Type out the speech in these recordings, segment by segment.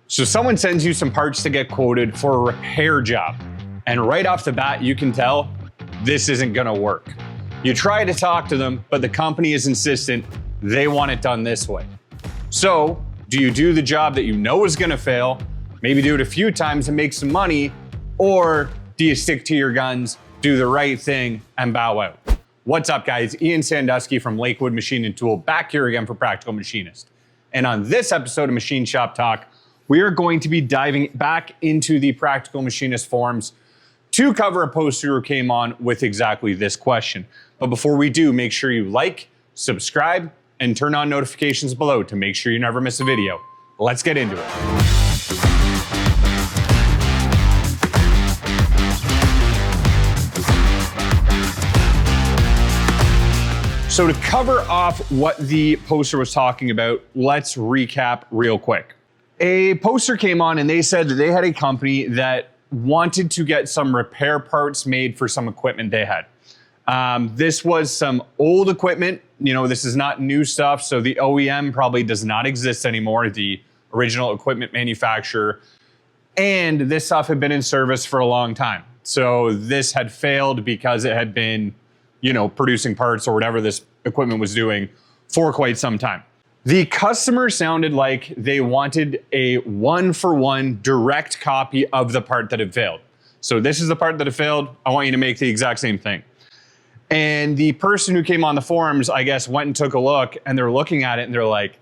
So someone sends you some parts to get quoted for a repair job. And right off the bat, you can tell this isn't gonna work. You try to talk to them, but the company is insistent they want it done this way. So do you do the job that you know is gonna fail, maybe do it a few times and make some money, or do you stick to your guns, do the right thing, and bow out? What's up, guys? Ian Sandusky from Lakewood Machine Tool back here again for Practical Machinist. And on this episode of Machine Shop Talk, we are going to be diving back into the Practical Machinist forums to cover a poster who came on with exactly this question. But before we do, make sure you like, subscribe, and turn on notifications below to make sure you never miss a video. Let's get into it. So to cover off what the poster was talking about, let's recap real quick. A poster came on and they said that they had a company that wanted to get some repair parts made for some equipment they had. This was some old equipment. You know, this is not new stuff, so the OEM probably does not exist anymore, the original equipment manufacturer. And this stuff had been in service for a long time. So this had failed because it had been, you know, producing parts or whatever this equipment was doing for quite some time. The customer sounded like they wanted a one-for-one direct copy of the part that had failed. So this is the part that had failed. I want you to make the exact same thing. And the person who came on the forums, I guess, went and took a look, and they're looking at it and they're like,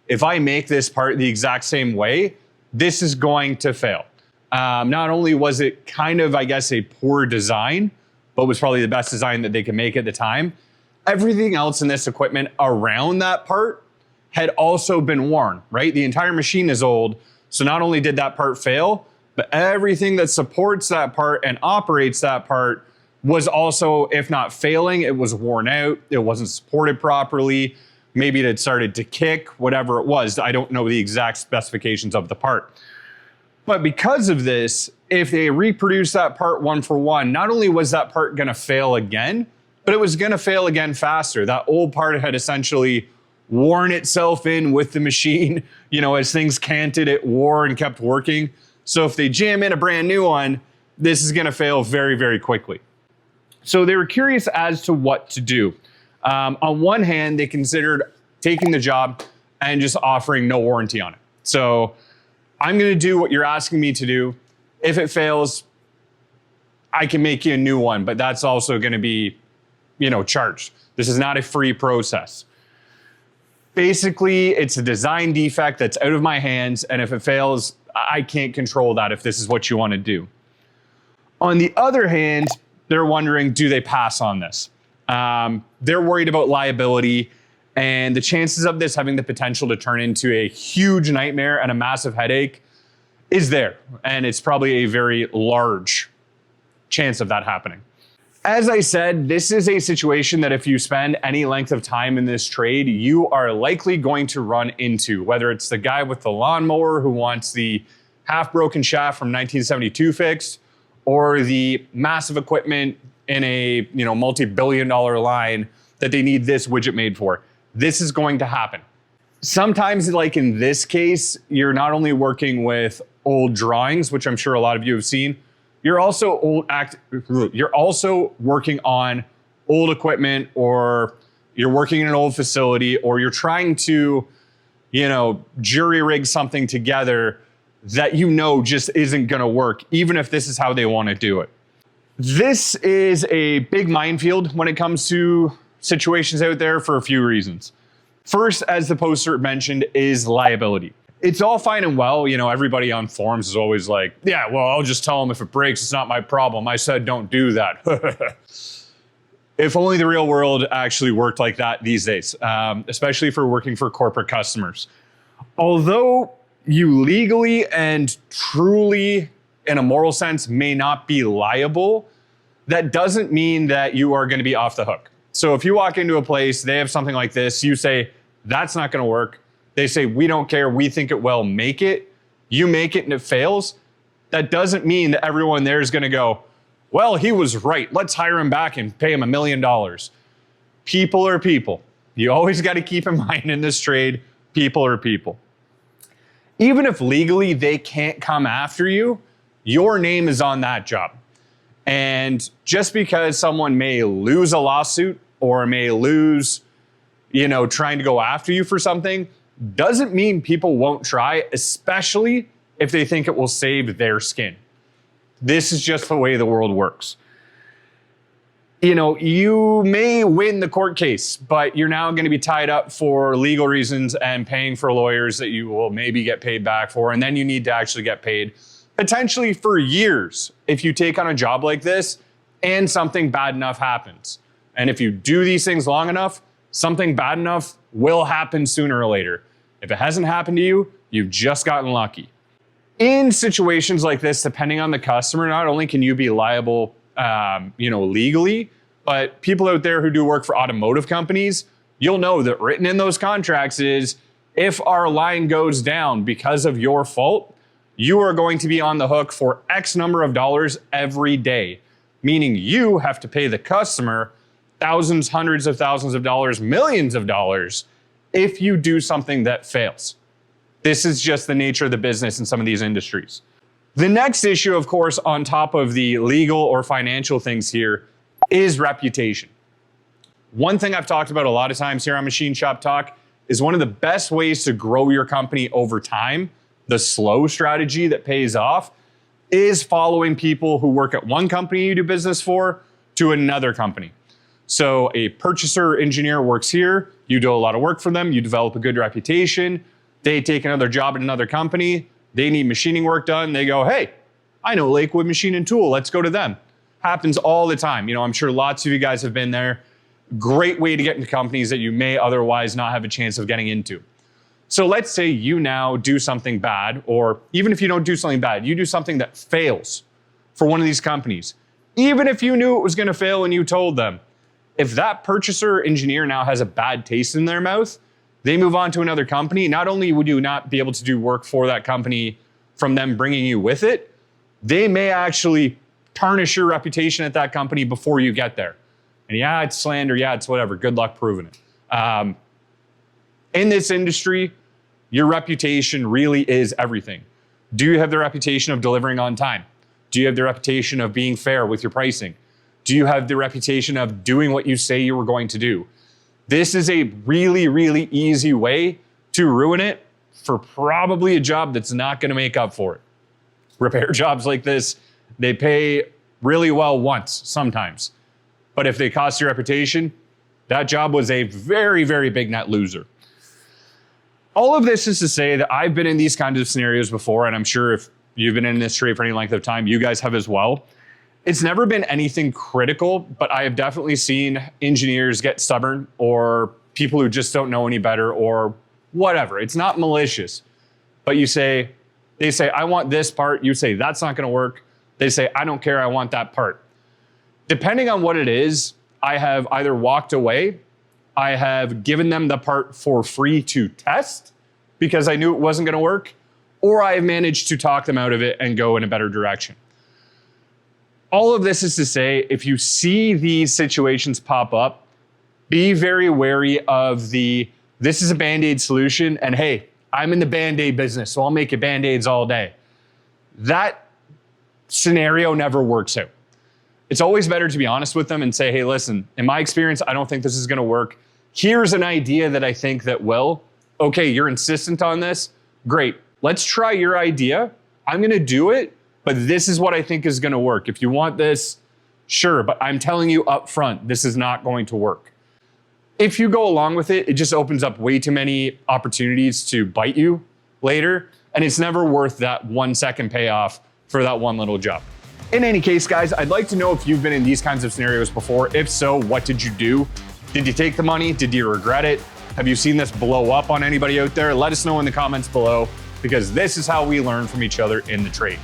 if I make this part the exact same way, this is going to fail. Not only was it kind of, I guess, a poor design, but was probably the best design that they could make at the time, everything else in this equipment around that part had also been worn, right? The entire machine is old. So not only did that part fail, but everything that supports that part and operates that part was also, if not failing, it was worn out. It wasn't supported properly. Maybe it had started to kick, whatever it was. I don't know the exact specifications of the part. But because of this, if they reproduced that part one for one, not only was that part gonna fail again, but it was gonna fail again faster. That old part had essentially worn itself in with the machine. You know, as things canted, it wore and kept working. So if they jam in a brand new one, this is gonna fail very, very quickly. So they were curious as to what to do. On one hand, they considered taking the job and just offering no warranty on it. So I'm gonna do what you're asking me to do. If it fails, I can make you a new one, but that's also gonna be, you know, charged. This is not a free process. Basically, it's a design defect that's out of my hands, and if it fails, I can't control that if this is what you want to do. On the other hand, they're wondering, do they pass on this? They're worried about liability, and the chances of this having the potential to turn into a huge nightmare and a massive headache is there, and it's probably a very large chance of that happening. As I said, this is a situation that if you spend any length of time in this trade, you are likely going to run into, whether it's the guy with the lawnmower who wants the half-broken shaft from 1972 fixed, or the massive equipment in a, you know, multi-billion-dollar line that they need this widget made for. This is going to happen. Sometimes, like in this case, you're not only working with old drawings, which I'm sure a lot of you have seen, you're also working on old equipment, or you're working in an old facility, or you're trying to, you know, jury rig something together that you know just isn't gonna work, even if this is how they wanna do it. This is a big minefield when it comes to situations out there for a few reasons. First, as the poster mentioned, is liability. It's all fine and well, you know, everybody on forums is always like, yeah, well, I'll just tell them if it breaks, it's not my problem. I said don't do that. If only the real world actually worked like that these days, especially for working for corporate customers. Although you legally and truly, in a moral sense, may not be liable, that doesn't mean that you are gonna be off the hook. So if you walk into a place, they have something like this, you say, that's not gonna work. They say, we don't care, we think it will, make it. You make it and it fails. That doesn't mean that everyone there is gonna go, well, he was right, let's hire him back and pay him $1 million. People are people. You always gotta keep in mind in this trade, people are people. Even if legally they can't come after you, your name is on that job. And just because someone may lose a lawsuit or may lose, trying to go after you for something, doesn't mean people won't try, especially if they think it will save their skin. This is just the way the world works. You may win the court case, but you're now going to be tied up for legal reasons and paying for lawyers that you will maybe get paid back for. And then you need to actually get paid potentially for years if you take on a job like this and something bad enough happens. And if you do these things long enough, something bad enough will happen sooner or later. If it hasn't happened to you, you've just gotten lucky. In situations like this, depending on the customer, not only can you be liable legally, but people out there who do work for automotive companies, you'll know that written in those contracts is, if our line goes down because of your fault, you are going to be on the hook for X number of dollars every day, meaning you have to pay the customer thousands, hundreds of thousands of dollars, millions of dollars if you do something that fails. This is just the nature of the business in some of these industries. The next issue, of course, on top of the legal or financial things here is reputation. One thing I've talked about a lot of times here on Machine Shop Talk is one of the best ways to grow your company over time, the slow strategy that pays off, is following people who work at one company you do business for to another company. So a purchaser engineer works here, you do a lot of work for them, you develop a good reputation, they take another job at another company, they need machining work done. They go, hey, I know Lakewood Machine Tool. Let's go to them. Happens all the time. I'm sure lots of you guys have been there. Great way to get into companies that you may otherwise not have a chance of getting into. So let's say you now do something bad, or even if you don't do something bad, you do something that fails for one of these companies. Even if you knew it was going to fail and you told them, if that purchaser engineer now has a bad taste in their mouth, they move on to another company. Not only would you not be able to do work for that company from them bringing you with it, they may actually tarnish your reputation at that company before you get there. And yeah, it's slander. Yeah, it's whatever. Good luck proving it. In this industry, your reputation really is everything. Do you have the reputation of delivering on time? Do you have the reputation of being fair with your pricing? Do you have the reputation of doing what you say you were going to do? This is a really, really easy way to ruin it for probably a job that's not going to make up for it. Repair jobs like this, they pay really well once, sometimes. But if they cost your reputation, that job was a very, very big net loser. All of this is to say that I've been in these kinds of scenarios before, and I'm sure if you've been in this trade for any length of time, you guys have as well. It's never been anything critical, but I have definitely seen engineers get stubborn, or people who just don't know any better, or whatever. It's not malicious, but they say, I want this part. You say, that's not going to work. They say, I don't care. I want that part. Depending on what it is, I have either walked away, I have given them the part for free to test because I knew it wasn't going to work, or I have managed to talk them out of it and go in a better direction. All of this is to say, if you see these situations pop up, be very wary of this is a Band-Aid solution, and hey, I'm in the Band-Aid business, so I'll make you Band-Aids all day. That scenario never works out. It's always better to be honest with them and say, hey, listen, in my experience, I don't think this is going to work. Here's an idea that I think that will. Okay, you're insistent on this. Great. Let's try your idea. I'm going to do it, but this is what I think is going to work. If you want this, sure, but I'm telling you up front, this is not going to work. If you go along with it, it just opens up way too many opportunities to bite you later, and it's never worth that 1 second payoff for that one little job. In any case, guys, I'd like to know if you've been in these kinds of scenarios before. If so, what did you do? Did you take the money? Did you regret it? Have you seen this blow up on anybody out there? Let us know in the comments below, because this is how we learn from each other in the trade.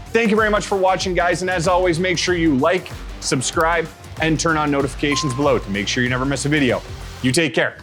Thank you very much for watching, guys. And as always, make sure you like, subscribe, and turn on notifications below to make sure you never miss a video. You take care.